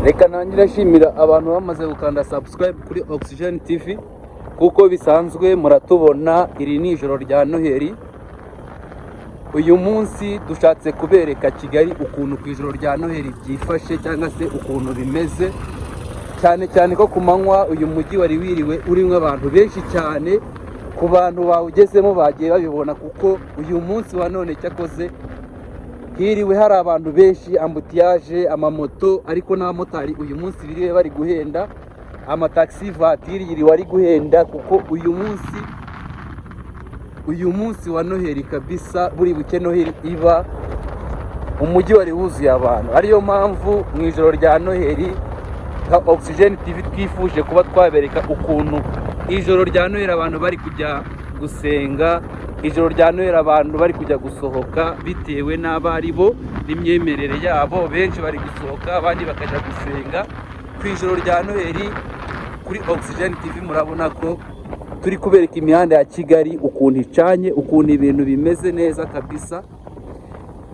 Reka ntangira shimira abantu bamaze gukanda subscribe kuri Oxygen TV kuko bisanzwe muratubona. Iri ni ijoro rya Noheli. Uyu munsi dushatse kubereka Kigali ukuntu ku ijoro rya Noheli byifashe cyangwa se ukuntu bimeze, cyane cyane ko ku manywa uyu mujyi wari wiriwe urimo abantu benshi cyane. Ku bantu bawugezemo bagiye babibona kuko uyu munsi wa none cyakoze hiriwe hari abantu benshi, ambutiyaje, amamoto, ariko n'abamotari uyu munsi biriwe bari guhenda, amataxi vatiri yiri wari guhenda kuko uyu munsi wa Noheli kabisa, buri buke Noheli iba umujyi wari wuzuye abantu. Ariyo mpamvu mu ijoro rya Noheli nka Oxygen TV twifuje kuba twabereka ukuntu ijoro rya Noheli abantu bari kujya gusenga, ijoro rya Noheli abantu bari kujya gusohoka bitewe n'abari bo n'imyemerere yabo. Benshi bari gusohoka, abandi bakajya gusenga ku ijoro rya Noheli. Kuri Oxygen TV murabona ko turi kubereka imihanda ya Kigali ukuntu icanye, ukuntu ibintu bimeze neza kabisa.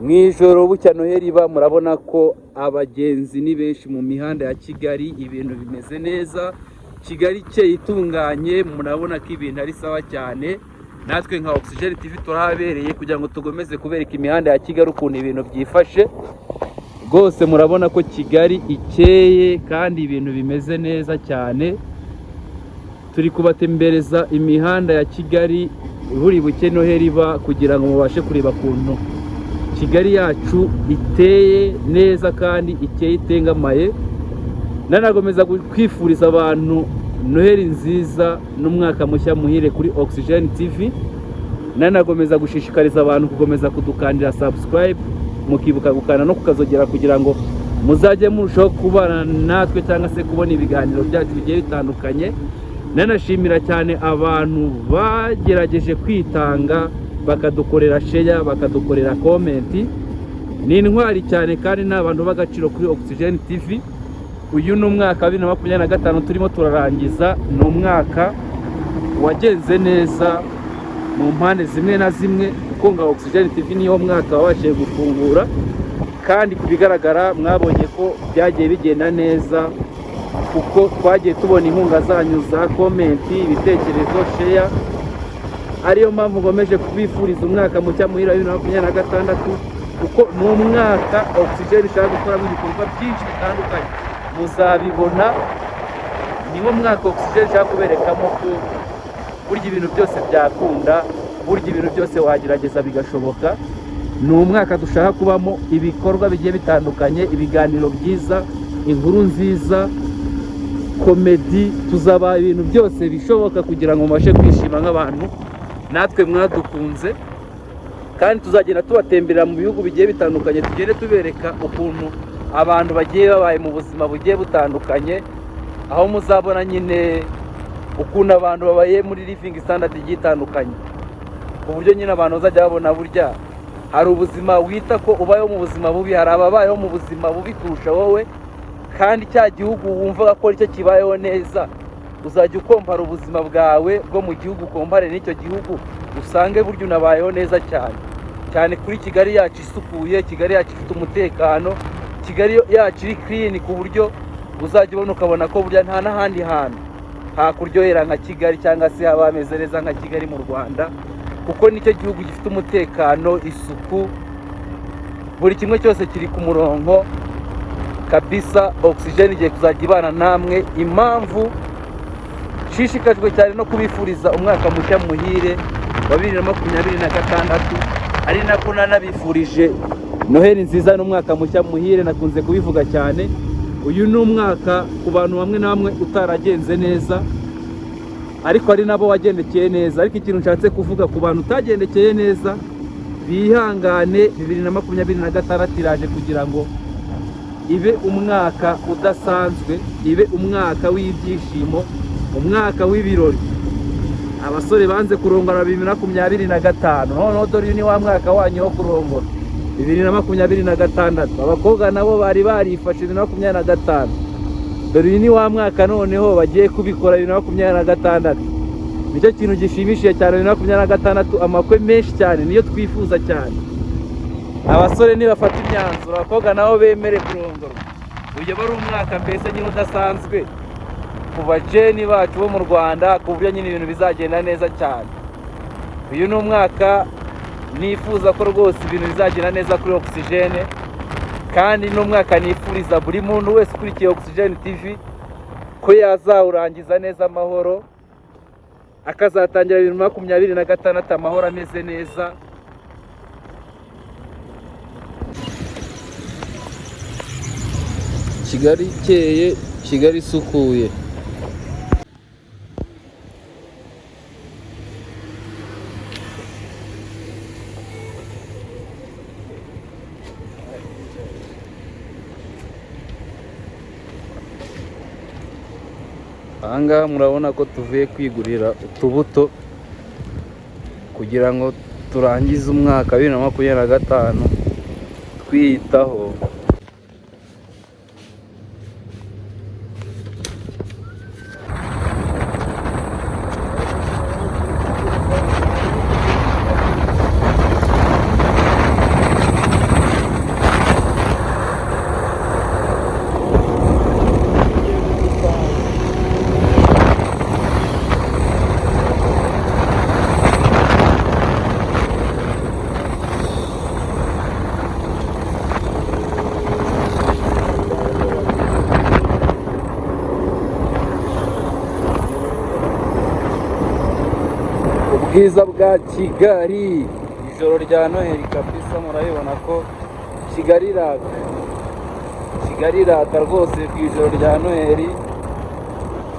Mu ijoro bucya Noheli iba murabona ko abagenzi ni benshi mu mihanda ya Kigali, ibintu bimeze neza, Kigali cye itunganye, murabona ko ibintu ari sawa cyane. Natwe nka Oxygen TV turahabereye kugira ngo tugomeze kubereka imihanda ya Kigali ukuntu ibintu byifashe. Rwose murabona ko Kigali ikeye kandi ibintu bimeze neza cyane. Turi kubatembereza imihanda ya Kigali buri buke Noheli iba kugira ngo mubashe kureba ukuntu Kigali yacu iteye neza kandi ikeye itengamaye. Nanagomeza kwifuriza abantu Noheli nziza n'umwaka mushya muhire kuri Oxygen TV. Nanagomeza gushishikariza abantu kugomeza kudukandira subscribe, mukibuka gukanda no kukazogera kugira ngo muzajye murushaho kubana natwe cyangwa se kubona ibiganiro byacu bigiye bitandukanye. Nanashimira cyane abantu bagerageje kwitanga bakadukorera share, bakadukorera comment. Ni intwari cyane kandi n'abantu b'agaciro kuri Oxygen TV. Uyu ni umwaka wa 2025 turimo turarangiza. Ni umwaka wagenze neza mu mpande zimwe na zimwe kuko nga Oxygen TV niyo mwaka wabashije gufungura, kandi kubigaragara mwabonye ko byagiye bigenda neza kuko twagiye tubona inkunga zanyu za comment, ibitekerezo, share. Ariyo mpamvu ngomeje kubifuriza umwaka mucya muhira 2026 kuko ni umwaka Oxygen ishaka gukora mu bikorwa byinshi bitandukanye. Muzabibona, niwo mwaka Oxygen ishaka kuberekamo ko burya ibintu byose byakunda, burya ibintu byose wagerageza bigashoboka. Ni umwaka dushaka kubamo ibikorwa bigiye bitandukanye, ibiganiro byiza, inkuru nziza, komedi. Tuzaba ibintu byose bishoboka kugira ngo mubashe kwishima nk'abantu natwe mwadukunze, kandi tuzagenda tubatemberera mu bihugu bigiye bitandukanye, tugende tubereka ukuntu abantu bagiye babaye mu buzima bugiye butandukanye, aho muzabona nyine ukuntu abantu babaye muri living standard igiye itandukanye, ku buryo nyine abantu bazajya babona burya hari ubuzima wita ko ubayeho mu buzima bubi, hari ababayeho mu buzima bubi kurusha wowe, kandi cya gihugu wumva ko aricyo kibayeho neza uzajya ukompara ubuzima bwawe bwo mu gihugu ukompare n'icyo gihugu, usange burya unabayeho neza cyane cyane. Kuri Kigali yacu isukuye, Kigali yacu ifite umutekano, Kigali yacu iri clean ku buryo uzajya ubona ukabona ko burya nta n'ahandi hantu hakuryohera nka Kigali cyangwa se haba hameze neza nka Kigali mu Rwanda, kuko nicyo gihugu gifite umutekano, isuku, buri kimwe cyose kiri ku murongo kabisa. Oxygen igiye kuzajya ibana namwe. Impamvu shishikajwe cyane no kubifuriza umwaka mushya muhire wa 2026, ari nako nanabifurije Noheli nziza n'umwaka mushya muhire. Nakunze kubivuga cyane, uyu ni umwaka ku bantu bamwe na bamwe utaragenze neza, ariko ari nabo wagendekeye neza. Ariko ikintu nshatse kuvuga ku bantu utagendekeye neza, bihangane. 2026 iraje kugira ngo ibe umwaka udasanzwe, ibe umwaka w'ibyishimo, umwaka w'ibirori. Abasore banze kurongora 2025, noneho dore ni wa mwaka wanyu wo kurongora 2026. Abakobwa nabo bari barifashe 2025, dore ni wa mwaka noneho bagiye kubikora 2026. Nicyo kintu gishimishije cyane 2026, amakwe menshi cyane niyo twifuza cyane. Abasore nibafata imyanzuro, abakobwa nabo bemere kurongora. uyu aba ari umwaka mbese nyine udasanzwe ku bajeni bacu bo mu Rwanda, ku buryo nyine ibintu bizagenda neza cyane. Uyu ni umwaka nifuza ko rwose ibintu bizagenda neza kuri Oxygene, kandi ni umwaka nifuriza buri muntu wese ukurikiye Oxygene TV ko yazawurangiza neza amahoro, akazatangira 2026 amahoro ameze neza. Kigali ikeye, Kigali isukuye. Ahangaha murabona ko tuvuye kwigurira utubuto kugira ngo turangize umwaka 2025 twiyitaho. Ubwiza bwa Kigali, ijoro rya Noheli kabisa, murabibona ko Kigali iraka. Kigali iraka rwose ku ijoro rya Noheli.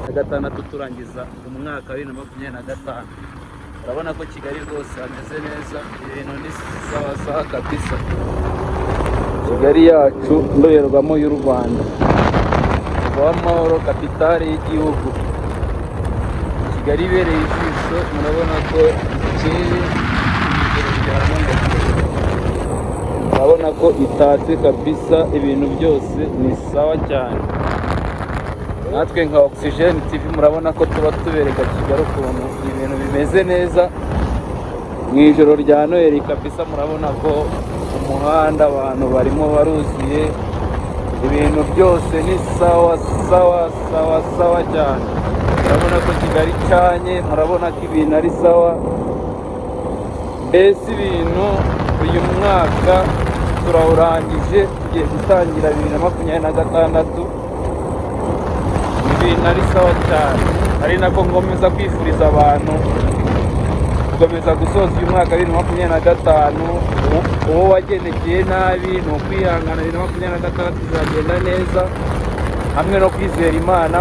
6 turangiza umwaka 2025. Urabona ko Kigali rwose ameze neza, ibintu ni sawa kabisa. Kigali yacu ndorerwamo y'u Rwanda, amahoro, kapitale y'igihugu. Kigali ibereye ijisho, murabona ko ikeye, murabona ko itatse kabisa, ibintu byose ni sawa cyane. Natwe nka Oxygene TV murabona ko tuba tubereka Kigali ukuntu ibintu bimeze neza mu ijoro rya Noheli kabisa. Murabona ko umuhanda abantu barimo baruzuye, ibintu byose ni sawa cyane. Murabona ko Kigali cyanye, murabona ko ibintu ari sawa. Mbese ibintu uyu mwaka turawurangije, tugiye gutangira 2026, ibintu ari sawa cyane. Ari nako ngomeza kwifuriza abantu gukomeza gusoza uyu mwaka 2025. Uwo wagendekeye nabi ni ukwihangana, 2026 bizagenda neza hamwe no kwizera Imana.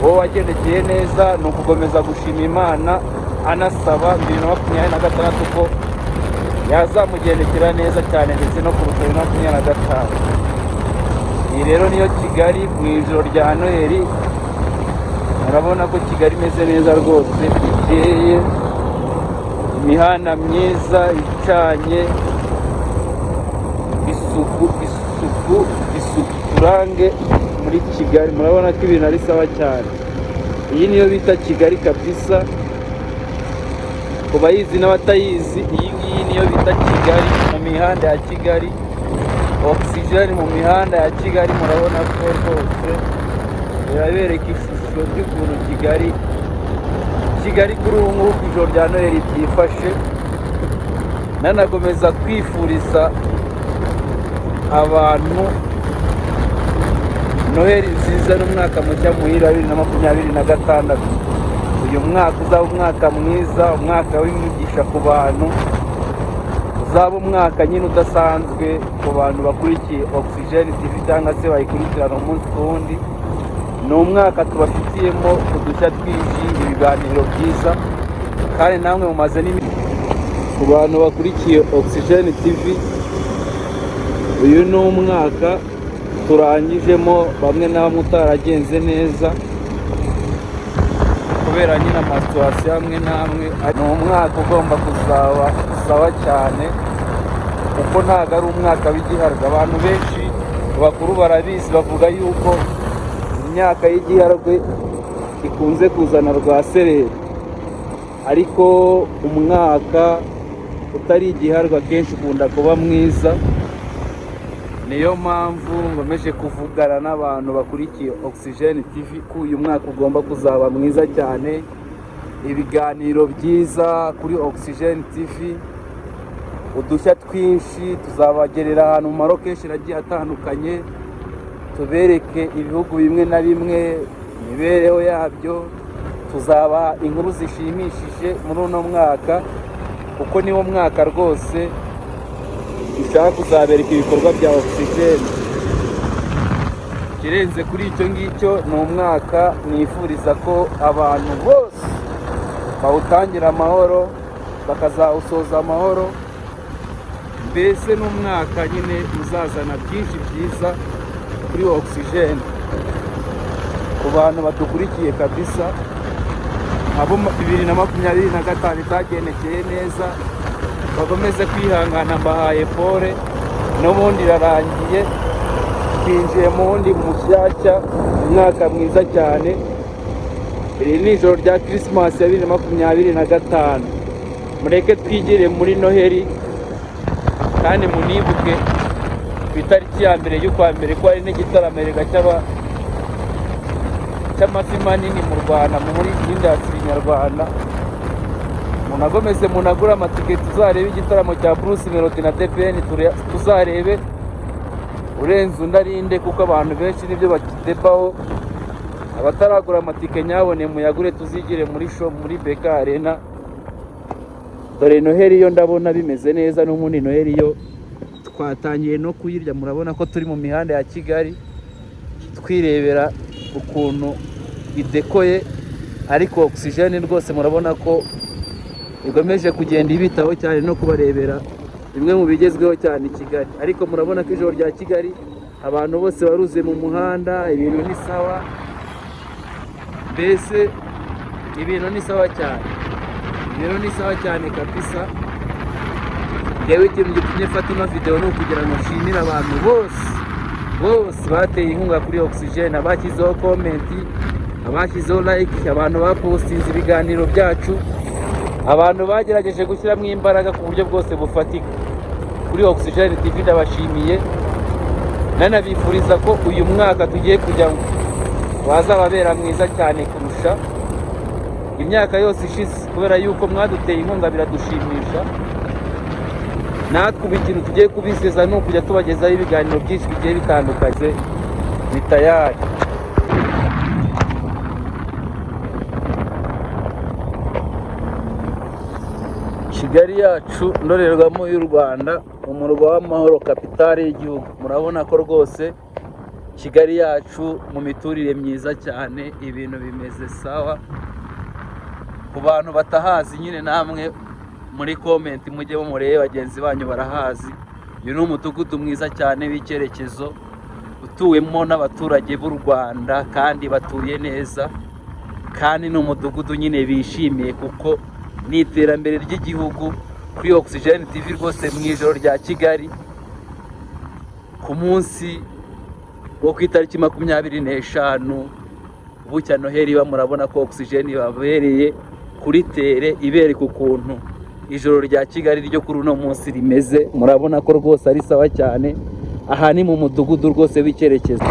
Uwo wagendekeye neza ni ukukomeza gushima Imana, anasaba 2026 ko yazamugendekera neza cyane ndetse no kurusha 2025. Iyi rero niyo Kigali mu ijoro rya Noheli. Murabona ko Kigali imeze neza rwose, ikeye, imihanda myiza icanye, isuku turange muri Kigali. Murabona ko ibintu ari sawa cyane. Iyi niyo bita Kigali kabisa, ku bayizi n'abatayizi. Iyi ngiyi niyo bita Kigali, mu mihanda ya Kigali. Oxygene mu mihanda ya Kigali, murabona ko rwose birabereka ishusho ry'ukuntu Kigali kuri ubu ngubu ku ijoro rya Noheli byifashe. Nanakomeza kwifuriza abantu Noheli nziza n'umwaka mushya muhira 2026. Uyu mwaka uzaba umwaka mwiza, umwaka w'imigisha ku bantu, uzaba umwaka nyine udasanzwe ku bantu bakurikiye Oxygene TV cyangwa se bayikurikirana umunsi ku wundi. Ni umwaka tubafitiyemo udushya twinshi, ibiganiro byiza, kandi namwe mumaze ku bantu bakurikiye Oxygene TV. Uyu ni umwaka turangijemo bamwe na bamwe utaragenze neza kubera nyine amasituwasiyo amwe n'amwe. Ni umwaka ugomba kuzaba sawa cyane, kuko ntabwo ari umwaka w'igiharwe. Abantu benshi bakuru barabizi, bavuga yuko imyaka y'igiharwe ikunze kuzana rwaserera, ariko umwaka utari igiharwe akenshi ukunda kuba mwiza. niyo mpamvu ngomeje kuvugana n'abantu bakurikiye Oxygen TV ko uyu mwaka ugomba kuzaba mwiza cyane, ibiganiro byiza kuri Oxygen TV, udushya twinshi, tuzabagerera ahantu mu marokeshi agiye atandukanye, tubereke ibihugu bimwe na bimwe, imibereho yabyo, tuzaba inkuru zishimishije muri uno mwaka, kuko niwo mwaka rwose dushaka kuzabereka ibikorwa bya Oxygen. Kirenze kuri icyo ngicyo, ni umwaka nifuriza ko abantu bose bawutangira amahoro bakazawusoza amahoro, mbese n'umwaka nyine uzazana byinshi byiza kuri Oxygen. Ku bantu badukurikiye kabisa, abo 2025 itagendekeye neza, bakomeze kwihangana, mbahaye pole, n'ubundi irarangiye, twinjiye mu wundi mushyashya, umwaka mwiza cyane. Iri ni ijoro rya Christmas ya 2025, mureke twigire muri Noheli, kandi munibuke ku itariki ya mbere y'ukwa mbere ko hari n'igitaramo cy'amafi manini mu Rwanda, muri industry nyarwanda. Munagomeze munagura amatike, tuzarebe igitaramo cya Bruce Melody na TPN, tuzarebe urenze undarinde, kuko abantu benshi nibyo bakidebaho. Abataragura amatike nyabone muyagure, tuzigire muri show muri BK Arena. Dore Noheli yo ndabona bimeze neza, n'umundi Noheli yo twatangiye no kuyirya. Murabona ko turi mu mihanda ya Kigali twirebera ukuntu idekoye, ariko Oxygen rwose murabona ko igomeje kugenda ibitaho cyane no kubarebera bimwe mu bigezweho cyane i Kigali. Ariko murabona ko ijoro rya Kigali abantu bose baruze mu muhanda, ibintu ni sawa, mbese ibintu ni sawa cyane, ibintu ni sawa cyane kabisa. Yewe ikintu gitumye mfata ino video ni ukugira ngo nshimire abantu bose bateye inkunga kuri Oxygen, abashyizeho comment, abashyizeho like, abantu bapostinze ibiganiro byacu, abantu bagerageje gushyiramo imbaraga ku buryo bwose bufatika kuri Oxygen TV. Ndabashimiye, nanabifuriza ko uyu mwaka tugiye kujya wazababera mwiza cyane kurusha imyaka yose ishize, kubera yuko mwaduteye inkunga biradushimisha. Natwe ubu ikintu tugiye kubizeza ni ukujya tubagezaho ibiganiro byinshi bigiye bitandukanye. Ni tayari. Kigali yacu, ndorerwamo y'u Rwanda, umurwa w'amahoro, kapitale y'igihugu. Murabona ko rwose Kigali yacu mu miturire myiza cyane, ibintu bimeze sawa. Ku bantu batahazi nyine namwe muri comment mujye murebe, bagenzi banyu barahazi. Uyu ni umudugudu mwiza cyane w'icyerekezo, utuwemo n'abaturage b'u Rwanda kandi batuye neza, kandi ni umudugudu nyine bishimiye, kuko ni iterambere ry'igihugu. Kuri Oxygen TV rwose mu ijoro rya Kigali ku munsi wo ku itariki 25 bucya Noheli, murabona ko Oxygen babereye kuri tere, ibereka ukuntu ijoro rya Kigali ryo kuri uno munsi rimeze. Murabona ko rwose ari sawa cyane. Aha ni mu mudugudu rwose w'icyerekezo.